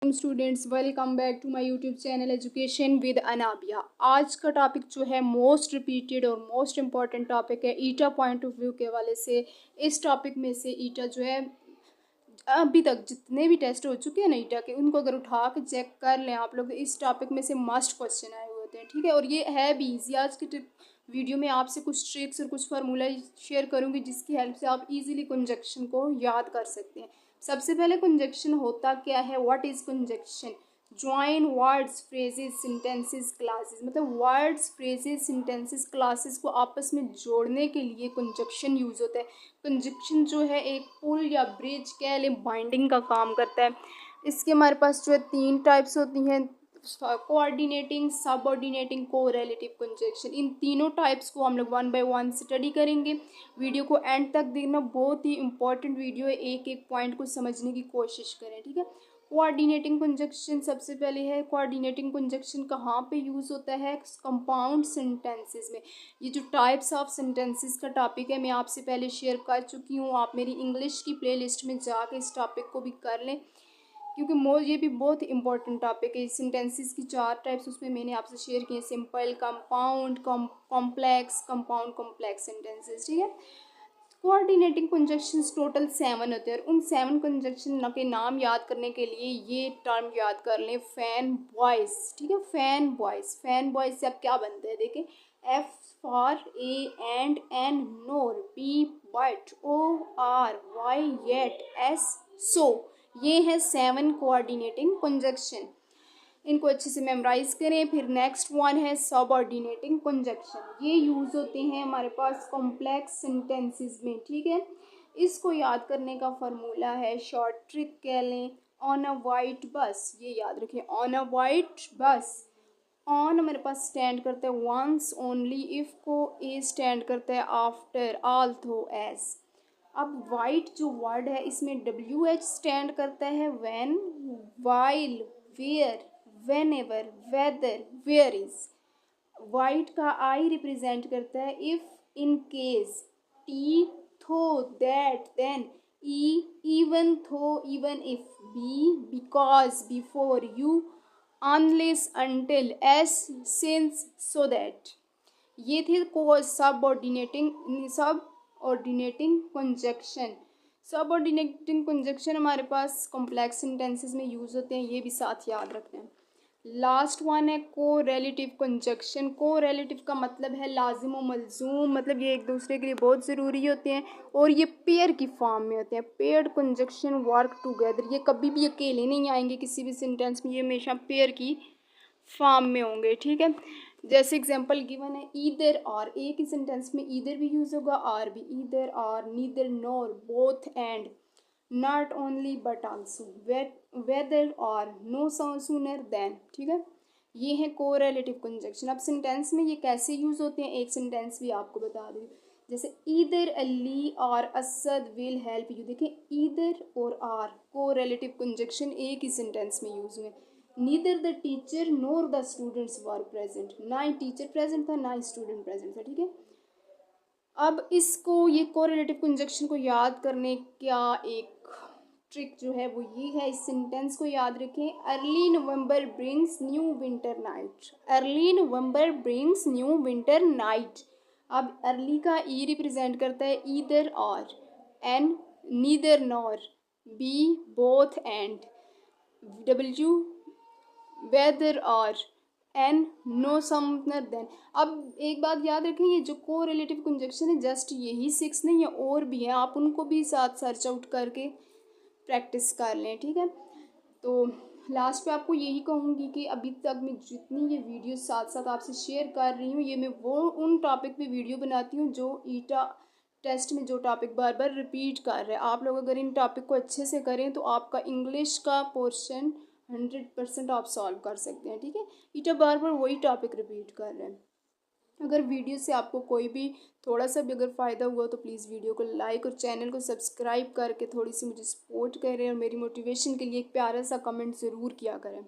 Students, welcome back to my YouTube channel education with Anabia. आज का topic जो है मोस्ट रिपीटेड और मोस्ट इम्पॉर्टेंट टॉपिक है ईटा पॉइंट ऑफ व्यू के हवाले से। इस टॉपिक में से ईटा जो है अभी तक जितने भी टेस्ट हो चुके हैं ना ईटा के, उनको अगर उठा के चेक कर लें आप लोग, इस टॉपिक में से मस्ट क्वेश्चन आए हुए होते हैं। ठीक है, और ये है भी ईजी। आज की वीडियो में आपसे कुछ ट्रिक्स और कुछ फार्मूला शेयर करूंगी जिसकी हेल्प से आप इजीली कंजक्शन को याद कर सकते हैं। सबसे पहले कंजक्शन होता क्या है, what is conjunction? Join words, phrases, sentences, classes. मतलब वर्ड्स, फ्रेजेस, सेंटेंसेस, क्लासेस को आपस में जोड़ने के लिए कंजक्शन यूज होता है। कंजक्शन जो है एक पुल या ब्रिज कह लें, बाइंडिंग का काम करता है। इसके हमारे पास जो है 3 टाइप्स होती हैं, कोऑर्डिनेटिंग, सबऑर्डिनेटिंग, कोरिलेटिव कंजक्शन। इन तीनों टाइप्स को हम लोग 1 बाय 1 स्टडी करेंगे। वीडियो को एंड तक देखना, बहुत ही इंपॉर्टेंट वीडियो है, एक एक पॉइंट को समझने की कोशिश करें। ठीक है, कोऑर्डिनेटिंग कंजक्शन सबसे पहले है। कोऑर्डिनेटिंग कंजक्शन कहाँ पे यूज़ होता है? कंपाउंड सेंटेंसेस में। ये जो टाइप्स ऑफ सेंटेंसेस का टॉपिक है मैं आपसे पहले शेयर कर चुकी हूँ। आप मेरी इंग्लिश की प्लेलिस्ट में जाके इस टॉपिक को भी कर लें, क्योंकि ये भी बहुत इंपॉर्टेंट टॉपिक है। सेंटेंसेस की 4 टाइप्स उसमें मैंने आपसे शेयर किए, simple, compound, complex, compound complex sentences. ठीक है, कोऑर्डिनेटिंग कंजक्शंस टोटल 7 होते हैं, और उन 7 कंजक्शन के नाम याद करने के लिए ये टर्म याद कर लें, फैन बॉयज। ठीक है, फैन बॉयज। फैन बॉयज से अब क्या बनते हैं देखें, F for, A and, N nor, B but, O or, Y yet, S so. ये है 7 कोऑर्डिनेटिंग कंजक्शन। इनको अच्छे से मेमोराइज करें। फिर नेक्स्ट वन है सबऑर्डिनेटिंग कंजक्शन। ये यूज़ होते हैं हमारे पास कॉम्प्लेक्स सेंटेंसेस में। ठीक है, इसको याद करने का फार्मूला है, शॉर्ट ट्रिक कह लें, ऑन अ वाइट बस। ये याद रखें, ऑन अ वाइट बस। ऑन हमारे पास स्टैंड करता है वंस ओनली, इफ को ए स्टैंड करता है आफ्टर, आल्थो, एज। अब वाइट जो वर्ड है इसमें डब्ल्यू एच स्टैंड करता है when, while, where, whenever, whether, where is। White का आई रिप्रेजेंट करता है if, in case, T though, that, then, E even though, even if, B because, before, U unless, until, S since, so that. ये थे subordinating conjunction. Subordinating conjunction हमारे पास complex sentences में use होते हैं, ये भी साथ याद रखना है। लास्ट वन है को रिलेटिव कंजक्शन। को रिलेटिव का मतलब है लाजिम और मलजूम, मतलब ये एक दूसरे के लिए बहुत ज़रूरी होते हैं और ये पेयर की फॉर्म में होते हैं। पेयर्ड कंजक्शन वर्क टुगेदर, ये कभी भी अकेले नहीं आएंगे किसी भी सेंटेंस में, ये हमेशा पेयर की फॉर्म में होंगे। ठीक है, जैसे एग्जांपल गिवन है ईदर और, एक ही सेंटेंस में ईदर भी यूज़ होगा और भी, ईदर और, neither nor, both and, not only but also, whether और, नो सूनर देन। ठीक है, ये है कोरिलेटिव कंजक्शन। अब सेंटेंस में ये कैसे यूज़ होते हैं, एक सेंटेंस भी आपको बता दूँ, जैसे ईदर अली और असद विल हेल्प यू। देखें, ईदर और आर कोरिलेटिव कंजक्शन एक ही सेंटेंस में यूज़ हुए। Neither the teacher NOR the students were present, ना ही टीचर प्रेजेंट था ना ही स्टूडेंट प्रेजेंट था। ठीक है, अब इसको, ये कोरिलेटिव कंजक्शन को याद करने का एक ट्रिक जो है वो ये है, इस सेंटेंस को याद रखें, early November brings new winter night. Early November brings new winter night. अब अर्ली का ई रिप्रेजेंट करता है either or, N neither nor, B both and, W whether or, N no sooner than. अब एक बात याद रखें, ये जो को रिलेटिव कंजक्शन है जस्ट यही 6 नहीं है, और भी हैं, आप उनको भी साथ सर्च आउट करके प्रैक्टिस कर लें। ठीक है, तो लास्ट पे आपको यही कहूँगी कि अभी तक मैं जितनी ये वीडियो साथ साथ आपसे शेयर कर रही हूँ, ये मैं वो उन टॉपिक पे वीडियो बनाती हूँ जो ईटा टेस्ट में जो टॉपिक बार बार रिपीट कर रहे हैं। आप लोग अगर इन टॉपिक को अच्छे से करें तो आपका इंग्लिश का पोर्शन 100% आप सॉल्व कर सकते हैं। ठीक है, ईटा बार बार वही टॉपिक रिपीट कर रहे हैं। अगर वीडियो से आपको कोई भी थोड़ा सा भी अगर फ़ायदा हुआ तो प्लीज़ वीडियो को लाइक और चैनल को सब्सक्राइब करके थोड़ी सी मुझे सपोर्ट करें और मेरी मोटिवेशन के लिए एक प्यारा सा कमेंट ज़रूर किया करें।